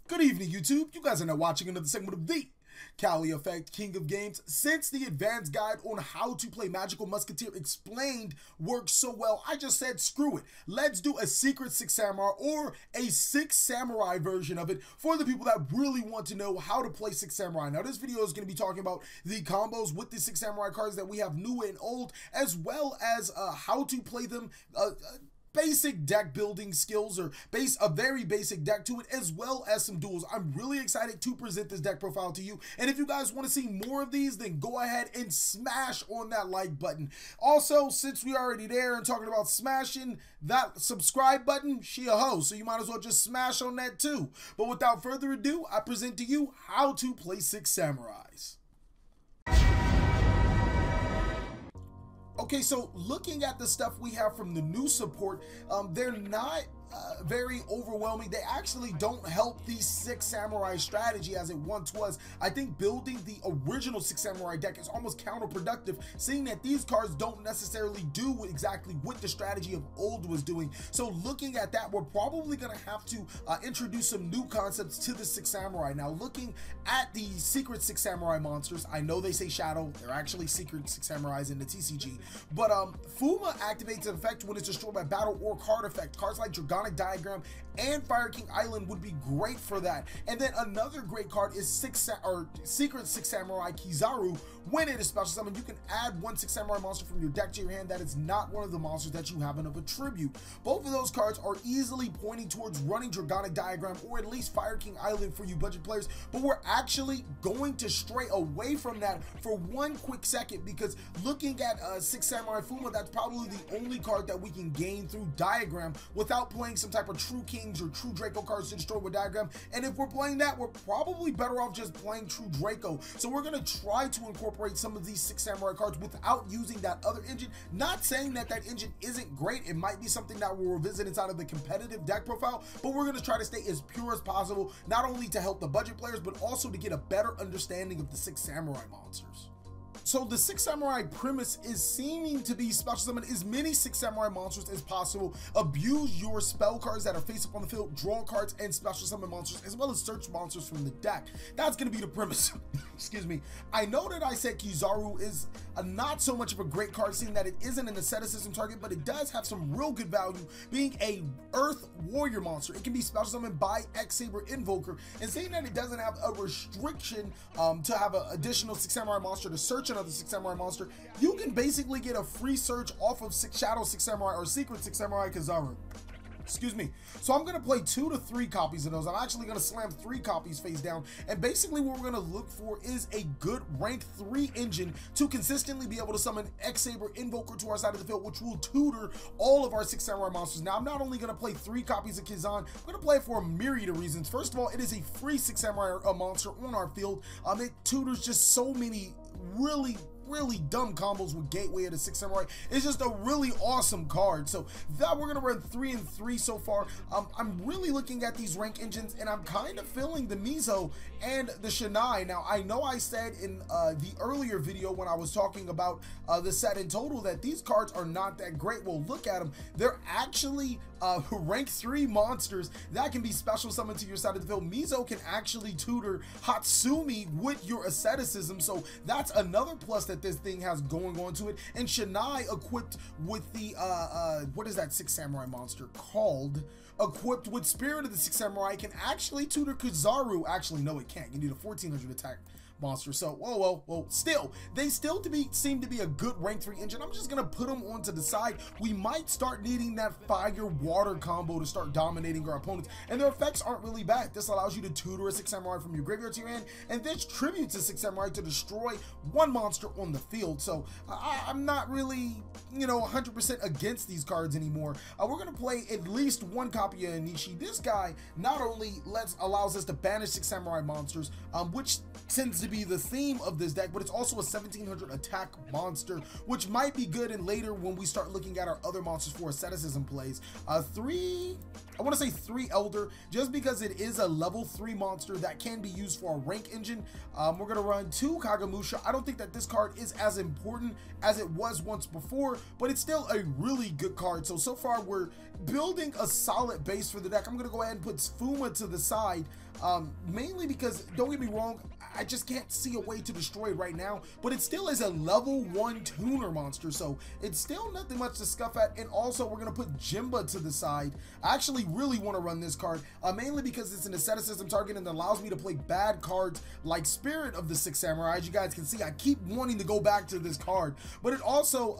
Good evening, YouTube. You guys are now watching another segment of TheCaliEffect, King of Games. Since the advanced guide on how to play Magical Musketeer Explained works so well, I just said screw it. Let's do a Secret Six Samurai or a Six Samurai version of it for the people that really want to know how to play Six Samurai. Now, this video is going to be talking about the combos with the Six Samurai cards that we have new and old, as well as how to play them, basic deck building skills, or a very basic deck to it, as well as some duels. I'm really excited to present this deck profile to you, and if you guys want to see more of these, then go ahead and smash on that like button. Also, since we're already there and talking about smashing that subscribe button, she a hoe, so you might as well just smash on that too. But without further ado, I present to you how to play Six Samurais. Okay, so looking at the stuff we have from the new support, they're not very overwhelming. They actually don't help the Six Samurai strategy as it once was. I think building the original Six Samurai deck is almost counterproductive, seeing that these cards don't necessarily do exactly what the strategy of old was doing. So looking at that, we're probably going to have to introduce some new concepts to the Six Samurai. Now, looking at the Secret Six Samurai monsters, I know they say Shadow, they're actually Secret Six Samurais in the TCG, but Fuma activates an effect when it's destroyed by battle or card effect. Cards like Dragonic Diagram and Fire King Island would be great for that. And then another great card is Secret Six Samurai Kizaru. When it is special summoned, you can add one Six Samurai monster from your deck to your hand that is not one of the monsters that you have enough attribute. Both of those cards are easily pointing towards running Dragonic Diagram or at least Fire King Island for you budget players, but we're actually going to stray away from that for one quick second, because looking at Six Samurai Fuma, that's probably the only card that we can gain through Diagram without playing some type of True Kings or True Draco cards to destroy with Diagram. And if we're playing that, we're probably better off just playing True Draco. So we're going to try to incorporate some of these Six Samurai cards without using that other engine. Not saying that that engine isn't great. It might be something that we'll revisit inside of the competitive deck profile, but we're going to try to stay as pure as possible, not only to help the budget players, but also to get a better understanding of the Six Samurai monsters. So the Six Samurai premise is seeming to be special summon as many Six Samurai monsters as possible, abuse your spell cards that are face up on the field, draw cards, and special summon monsters, as well as search monsters from the deck. That's going to be the premise. Excuse me. I know that I said Kizaru is not so much of a great card, seeing that it isn't an asceticism target, but it does have some real good value, being a Earth Warrior monster. It can be special summoned by X-Saber Invoker, and seeing that it doesn't have a restriction to have an additional Six Samurai monster to search another Six Samurai monster, you can basically get a free search off of Shadow Six Samurai or Secret Six Samurai Kizaru. Excuse me. So I'm going to play 2 to 3 copies of those. I'm actually going to slam 3 copies face down. And basically what we're going to look for is a good rank 3 engine to consistently be able to summon X-Saber Invoker to our side of the field, which will tutor all of our Six Samurai monsters. Now, I'm not only going to play 3 copies of Kizan, I'm going to play it for a myriad of reasons. First of all, it is a free Six Samurai monster on our field. It tutors just so many really dumb combos with Gateway of the Six Samurai. It's just a really awesome card. So that we're gonna run 3 and 3 so far. I'm really looking at these rank engines, and I'm kind of feeling the Mizo and the Shinai. Now, I know I said in the earlier video when I was talking about the set in total that these cards are not that great. Well, look at them. They're actually rank 3 monsters that can be special summoned to your side of the field. Mizo can actually tutor Hatsumi with your asceticism, so that's another plus that this thing has going on to it. And Shinai, equipped with the what is that Six Samurai monster called? Equipped with Spirit of the Six Samurai, can actually tutor Kizaru. Actually, no, it can't. You need a 1400 attack monster. So, whoa, still, they still seem to be a good rank 3 engine. I'm just gonna put them onto the side. We might start needing that fire-water combo to start dominating our opponents, and their effects aren't really bad. This allows you to tutor a Six Samurai from your graveyard to your hand, and this tributes a Six Samurai to destroy one monster on the field. So I'm not really, 100% against these cards anymore. We're gonna play at least 1 copy of Anishi. This guy not only allows us to banish Six Samurai monsters, which tends to be the theme of this deck, but it's also a 1700 attack monster, which might be good in later when we start looking at our other monsters for asceticism plays. 3, I want to say 3 Elder, just because it is a level 3 monster that can be used for a rank engine. We're going to run 2 Kagamusha. I don't think that this card is as important as it was once before, but it's still a really good card. So far we're building a solid solid base for the deck. I'm going to go ahead and put Fuma to the side, mainly because, don't get me wrong, I just can't see a way to destroy it right now, but it still is a level 1 tuner monster, so it's still nothing much to scuff at. And also, we're going to put Jimba to the side. I actually really want to run this card, mainly because it's an asceticism target and allows me to play bad cards like Spirit of the Six Samurai. As you guys can see, I keep wanting to go back to this card, but it also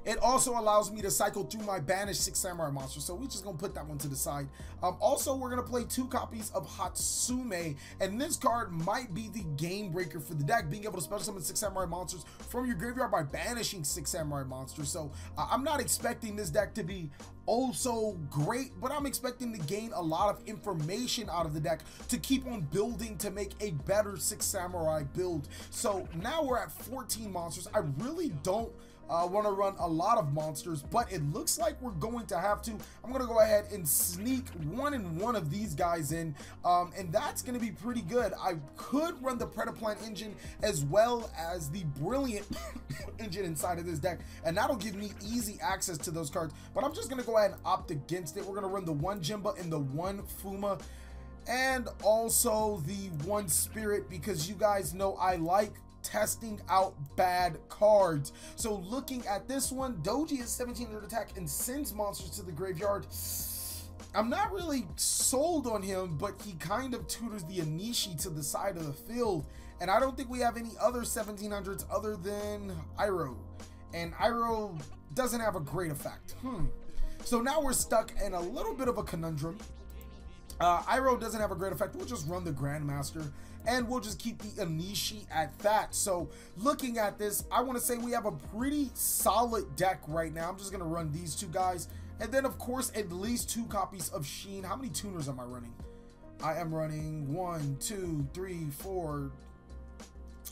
allows me to cycle through my banished Six Samurai monster, so we're just gonna put that one to the side. Also, we're gonna play 2 copies of Hatsume, and this card might be the game breaker for the deck, being able to special summon Six Samurai monsters from your graveyard by banishing Six Samurai monsters. So I'm not expecting this deck to be also great, but I'm expecting to gain a lot of information out of the deck to keep on building to make a better Six Samurai build. So now we're at 14 monsters. I really don't want to run a lot of monsters, but it looks like we're going to have to. I'm going to go ahead and sneak one of these guys in, and that's going to be pretty good. I could run the Predaplant engine as well as the Brilliant engine inside of this deck, and that'll give me easy access to those cards, but I'm just going to go ahead and opt against it. We're going to run the 1 Jimba and the 1 Fuma, and also the 1 Spirit, because you guys know I like testing out bad cards. So looking at this one, Doji is 1700 attack and sends monsters to the graveyard. I'm not really sold on him, but he kind of tutors the Anishi to the side of the field, and I don't think we have any other 1700s other than Iroh, and Iroh doesn't have a great effect. So now we're stuck in a little bit of a conundrum. Iroh doesn't have a great effect. We'll just run the Grandmaster, and we'll just keep the Anishi at that. So looking at this, I want to say we have a pretty solid deck right now. I'm just going to run these 2 guys, and then of course at least 2 copies of Sheen. How many tuners am I running? I am running 1, 2, 3, 4.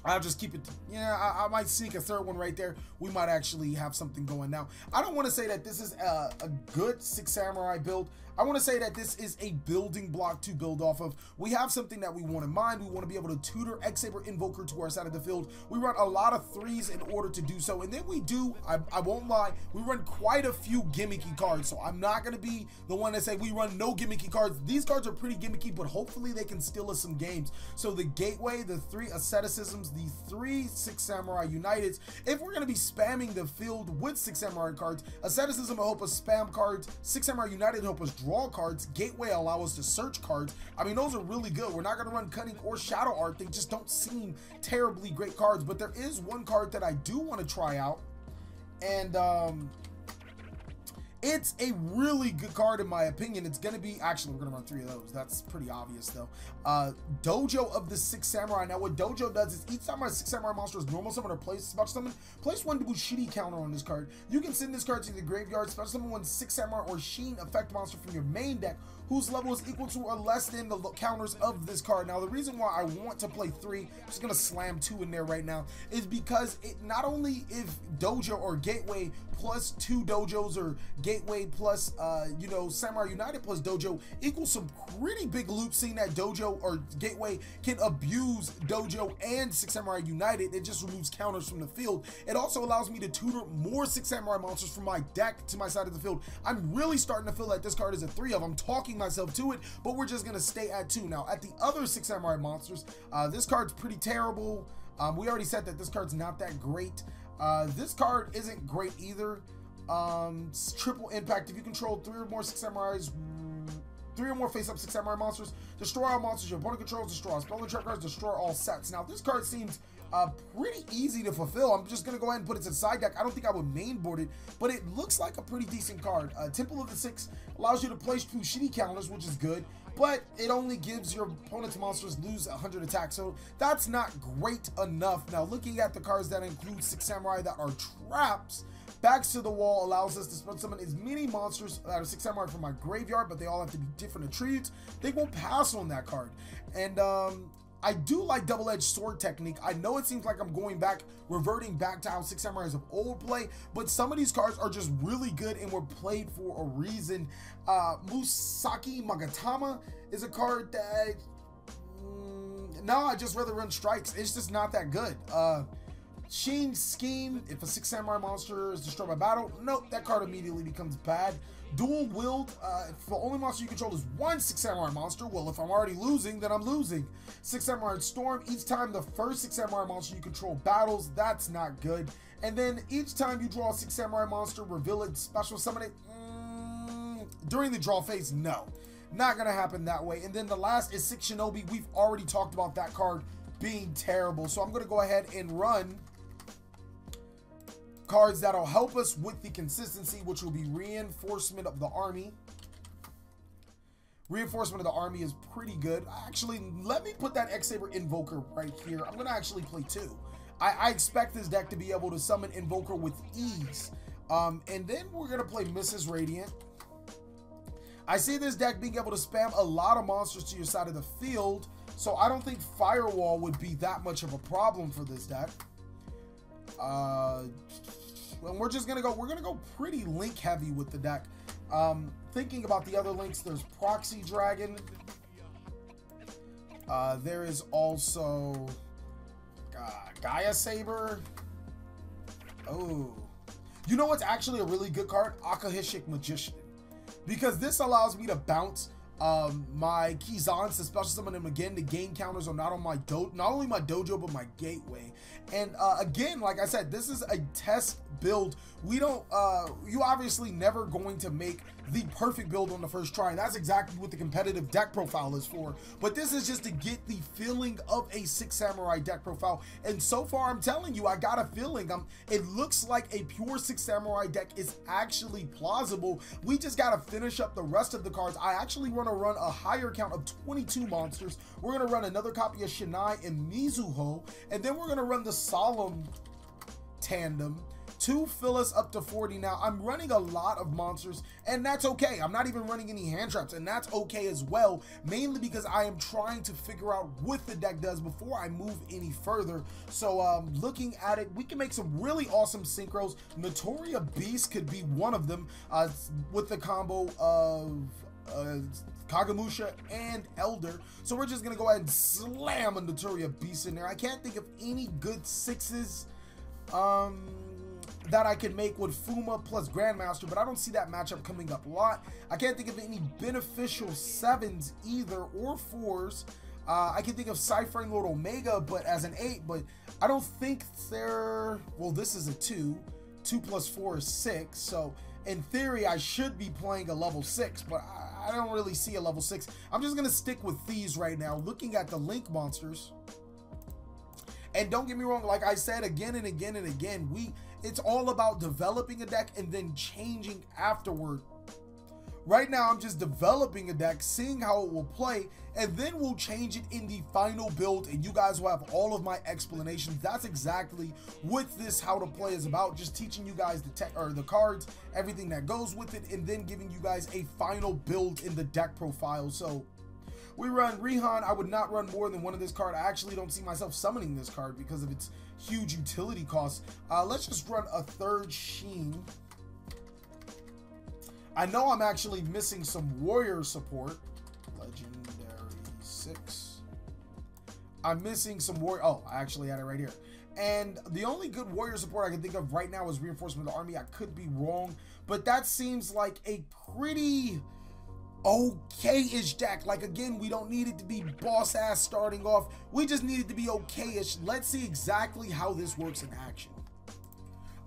I'll just keep it. Yeah, I might sneak a 3rd one right there. We might actually have something going now. I don't want to say that this is a good Six Samurai build. I want to say that this is a building block to build off of. We have something that we want in mind. We want to be able to tutor X-Saber Invoker to our side of the field. We run a lot of 3s in order to do so. And then we do, I won't lie, we run quite a few gimmicky cards. So I'm not going to be the one to say we run no gimmicky cards. These cards are pretty gimmicky, but hopefully they can steal us some games. So the Gateway, the 3 Asceticisms, the 3 Six Samurai Uniteds. If we're going to be spamming the field with Six Samurai cards, Asceticism will help us spam cards. Six Samurai United help us draw cards. Gateway allow us to search cards. I mean, those are really good. We're not going to run Cunning or Shadow Art. They just don't seem terribly great cards, but there is one card that I do want to try out, and it's a really good card in my opinion. It's going to be, actually, we're going to run 3 of those. That's pretty obvious though. Dojo of the Six Samurai. Now what Dojo does is each time our Six Samurai monster is normal summon or special summon, place 1 Bushiri counter on this card. You can send this card to the graveyard, special summon 1 Six Samurai or Sheen effect monster from your main deck whose level is equal to or less than the counters of this card. Now the reason why I want to play 3, I'm just going to slam 2 in there right now, is because it not only if Dojo or Gateway plus 2 Dojos or Gateway plus you know, Samurai United plus Dojo equals some pretty big loot, seeing that Dojo or Gateway can abuse Dojo and Six Samurai United. It just removes counters from the field. It also allows me to tutor more Six Samurai monsters from my deck to my side of the field. I'm really starting to feel like this card is a 3 of. I'm talking myself to it, but we're just gonna stay at 2. Now at the other Six Samurai monsters, this card's pretty terrible. We already said that this card's not that great. This card isn't great either. Triple impact. If you control 3 or more Six Samurais, 3 or more face-up Six Samurai monsters, destroy all monsters your opponent controls, destroy all spell and trap cards, destroy all sets. Now this card seems pretty easy to fulfill. I'm just gonna go ahead and put it to the side deck. I don't think I would main board it, but it looks like a pretty decent card. Temple of the Six allows you to place 2 shitty counters, which is good, but it only gives your opponent's monsters lose 100 attack, so that's not great enough. Now looking at the cards that include Six Samurai that are traps, Backs to the Wall allows us to special summon as many monsters that are Six Samurai from my graveyard, but they all have to be different attributes. They won't pass on that card. And I do like double-edged sword technique. I know it seems like I'm reverting back to how Six Samurais of old play, but some of these cards are just really good and were played for a reason. Musaki Magatama is a card that, no, I just rather run strikes. It's just not that good. Sheen Scheme, if a Six Samurai monster is destroyed by battle, nope, that card immediately becomes bad. Dual wield, if the only monster you control is one Six Samurai monster, well, if I'm already losing, then I'm losing. Six Samurai Storm, each time the first Six Samurai monster you control battles, that's not good. And then each time you draw a Six Samurai monster, reveal it, special summon it, during the draw phase, no. Not gonna happen that way. And then the last is Six Shinobi. We've already talked about that card being terrible. So I'm gonna go ahead and run cards that'll help us with the consistency, which will be Reinforcement of the Army. Reinforcement of the Army is pretty good. Actually, let me put that X-Saber Invoker right here. I'm gonna actually play two. I expect this deck to be able to summon Invoker with ease. And then we're gonna play Mrs. Radiant. I see this deck being able to spam a lot of monsters to your side of the field, so I don't think Firewall would be that much of a problem for this deck. And we're gonna go pretty link heavy with the deck. Thinking about the other links, there's Proxy Dragon. There is also Gaia Saber. Oh, you know what's actually a really good card? Akahishik Magician. Because this allows me to bounce my Kizans to special summon him again to gain counters on not only my dojo but my gateway. And again, like I said, this is a test build. We don't you obviously never going to make the perfect build on the first try, and that's exactly what the competitive deck profile is for. But this is just to get the feeling of a Six Samurai deck profile, and so far I'm telling you, I got a feeling. It looks like a pure Six Samurai deck is actually plausible. We just got to finish up the rest of the cards. I actually want to run a higher count of 22 monsters. We're going to run another copy of Shinai and Mizuho, and then we're going to run the Solemn Tandem to fill us up to 40. Now, I'm running a lot of monsters, and that's okay. I'm not even running any hand traps, and that's okay as well, mainly because I am trying to figure out what the deck does before I move any further. So, looking at it, we can make some really awesome synchros. Notoria Beast could be one of them, with the combo of Kagamusha and Elder. So we're just gonna go ahead and slam a Notoria Beast in there. I can't think of any good sixes that I can make with Fuma plus Grandmaster, but I don't see that matchup coming up a lot. I can't think of any beneficial sevens either, or fours. I can think of Cyphering Lord Omega, but as an 8, but I don't think they're, well, this is a 2. 2 plus 4 is 6, so in theory I should be playing a level 6, but I don't really see a level 6. I'm just gonna stick with these right now, looking at the Link monsters. And don't get me wrong, like I said again and again and again, it's all about developing a deck and then changing afterward. Right now, I'm just developing a deck, seeing how it will play, and then we'll change it in the final build, and you guys will have all of my explanations. That's exactly what this how to play is about, just teaching you guys the tech or the cards, everything that goes with it, and then giving you guys a final build in the deck profile. So we run Rihan. I would not run more than one of this card. I actually don't see myself summoning this card because of its huge utility costs. Let's just run a third Sheen. I know I'm actually missing some warrior support. Legendary 6. I'm missing some warrior. Oh, I actually had it right here. And the only good warrior support I can think of right now is Reinforcement of the Army. I could be wrong, but that seems like a pretty okay-ish deck. Like, again, we don't need it to be boss ass starting off. We just need it to be okay-ish. Let's see exactly how this works in action.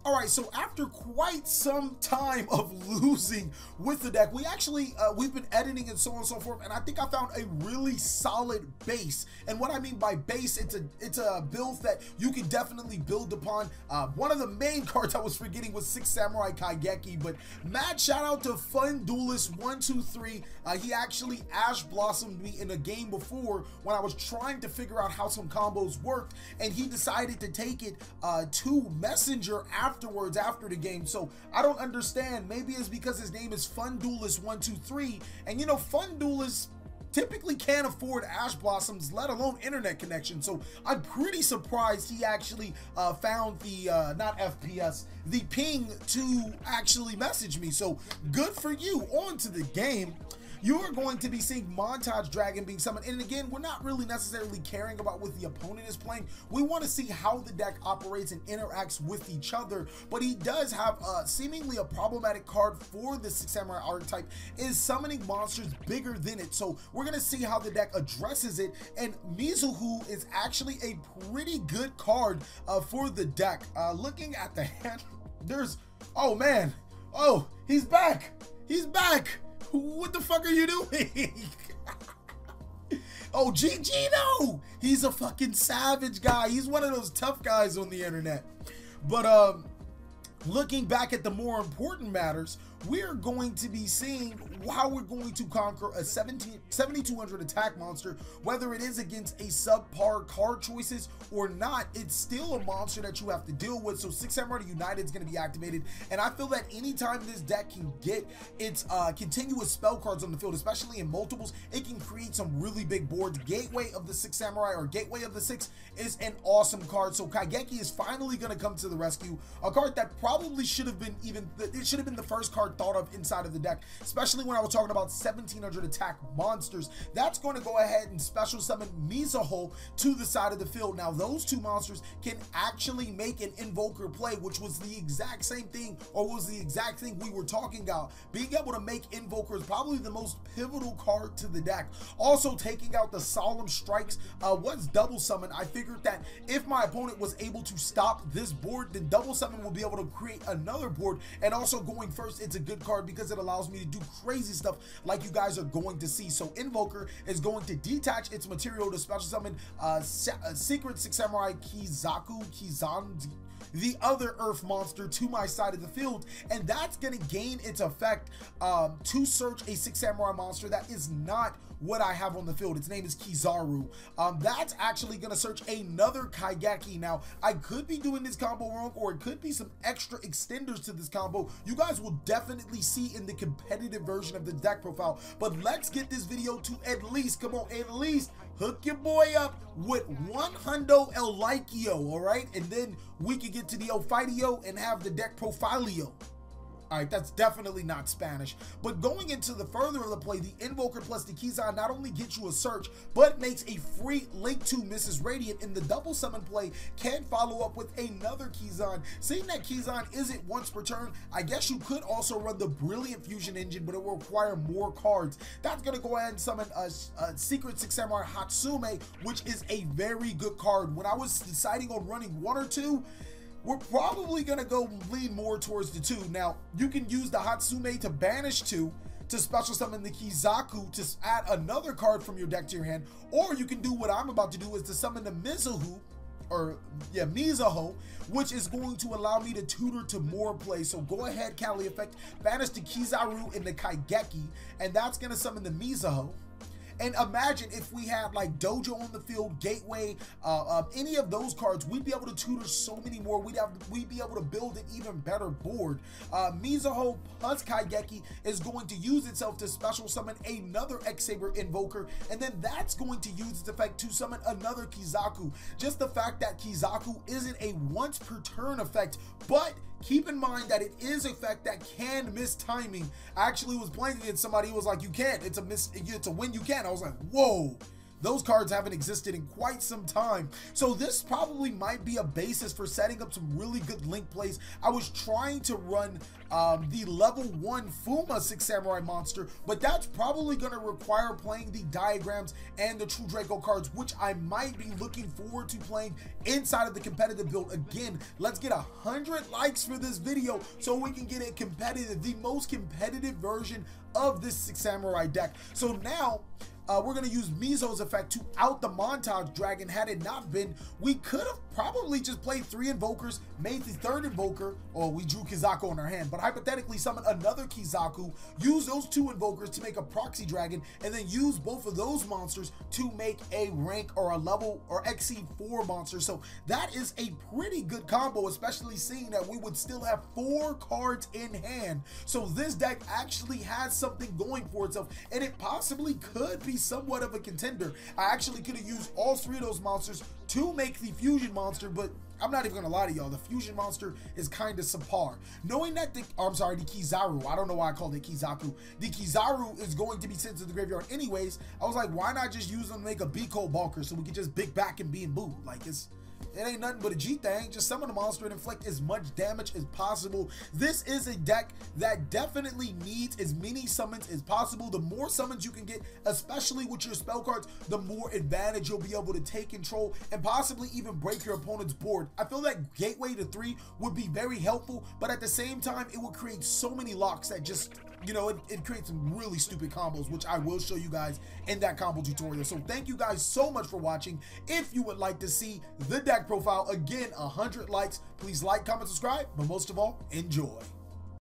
All right, so after quite some time of losing with the deck, we actually, we've been editing and so on and so forth, and I think I found a really solid base. And what I mean by base, it's a build that you can definitely build upon. One of the main cards I was forgetting was Six Samurai Kaigeki, but mad shout out to Fun Duelist 123. He actually Ash Blossomed me in a game before when I was trying to figure out how some combos worked, and he decided to take it to Messenger afterwards after the game. So I don't understand. Maybe it's because his name is Fun Duelist 123, and you know, Fun Duelists typically can't afford Ash Blossoms, let alone internet connection. So I'm pretty surprised he actually found the not FPS, the ping to actually message me. So good for you. On to the game. you are going to be seeing Montage Dragon being summoned. And again, we're not really necessarily caring about what the opponent is playing. We want to see how the deck operates and interacts with each other. But he does have seemingly a problematic card for the Six Samurai archetype, is summoning monsters bigger than it. So we're going to see how the deck addresses it. And Mizuho is actually a pretty good card for the deck. Looking at the hand, there's, oh man, oh, he's back. He's back. What the fuck are you doing? Oh, Gino! He's a fucking savage guy. He's one of those tough guys on the internet. But looking back at the more important matters, we're going to be seeing how we're going to conquer a 7,200 attack monster. Whether it is against a subpar card choices or not, it's still a monster that you have to deal with. So Six Samurai United is going to be activated, and I feel that anytime this deck can get its continuous spell cards on the field, especially in multiples, it can create some really big boards. Gateway of the Six Samurai, or Gateway of the Six, is an awesome card. So Kaigeki is finally going to come to the rescue. A card that probably should have been it should have been the first card thought of inside of the deck, especially when I was talking about 1,700 attack monsters. That's going to go ahead and special summon Mizuho to the side of the field. Now those two monsters can actually make an invoker play, which was the exact same thing, or was the exact thing we were talking about. Being able to make invoker is probably the most pivotal card to the deck. Also, taking out the Solemn Strikes was double summon. I figured that if my opponent was able to stop this board, then double summon will be able to create another board. And also going first, it's a good card because it allows me to do crazy stuff like you guys are going to see. So Invoker is going to detach its material to special summon Secret Six Samurai Kizan, the other earth monster, to my side of the field, and that's going to gain its effect to search a Six Samurai monster that is not what I have on the field. Its name is Kizaru. That's actually going to search another Kaigeki. Now, I could be doing this combo wrong, or it could be some extra extenders to this combo. You guys will definitely see in the competitive version of the deck profile, but let's get this video to at least, come on, at least hook your boy up with 100 El Likio, all right? And then we can get to the El Fightio and have the deck profilio. All right, that's definitely not Spanish. But going into the further of the play, the Invoker plus the Kizan not only gets you a search, but makes a free link to Mrs. Radiant. In the double summon play, can follow up with another Kizan. Seeing that Kizan isn't once per turn, I guess you could also run the Brilliant Fusion Engine, but it will require more cards. That's going to go ahead and summon a Secret Six Samurai Hatsume, which is a very good card. When I was deciding on running one or two, we're probably going to go lean more towards the two. Now, you can use the Hatsume to banish two, to special summon the Kizaku to add another card from your deck to your hand, or you can do what I'm about to do, is to summon the Mizuho, which is going to allow me to tutor to more play. So go ahead, TheCaliEffect, banish the Kizaru and the Kaigeki, and that's going to summon the Mizuho. And imagine if we had like Dojo on the field, Gateway, any of those cards, we'd be able to tutor so many more. We'd be able to build an even better board. Mizuho plus Kaigeki is going to use itself to special summon another X-Saber Invoker, and then that's going to use its effect to summon another Kizaku. Just the fact that Kizaku isn't a once per turn effect, but keep in mind that it is an effect that can miss timing. I actually was playing against somebody who was like, you can't, it's a win you can. I was like, whoa, those cards haven't existed in quite some time. So this probably might be a basis for setting up some really good link plays. I was trying to run the level 1 Fuma Six Samurai monster, but that's probably going to require playing the diagrams and the True Draco cards, which I might be looking forward to playing inside of the competitive build. Again, let's get 100 likes for this video so we can get it competitive, the most competitive version of this Six Samurai deck. So now, we're going to use Mizo's effect to out the Montage Dragon. Had it not been, we could have probably just played 3 invokers, made the 3rd invoker, or we drew Kizaku on our hand, but hypothetically summon another Kizaku, use those 2 invokers to make a proxy dragon, and then use both of those monsters to make a rank or a level or Exceed 4 monster. So that is a pretty good combo, especially seeing that we would still have 4 cards in hand. So this deck actually has something going for itself, and it possibly could be somewhat of a contender. I actually could have used all 3 of those monsters to make the fusion monster, but I'm not even gonna lie to y'all, the fusion monster is kind of subpar. Knowing that the Kizaru, I don't know why I called it Kizaku, the Kizaru is going to be sent to the graveyard anyways, I was like, why not just use them to make a Biko Bulker so we could just big back and be and boo? Like, it ain't nothing but a G thing. Just summon a monster and inflict as much damage as possible. This is a deck that definitely needs as many summons as possible. The more summons you can get, especially with your spell cards, the more advantage you'll be able to take control and possibly even break your opponent's board. I feel that Gateway to 3 would be very helpful, but at the same time, it would create so many locks that just, you know, it creates some really stupid combos, which I will show you guys in that combo tutorial. So thank you guys so much for watching. If you would like to see the deck profile, again, 100 likes. Please like, comment, subscribe, but most of all, enjoy.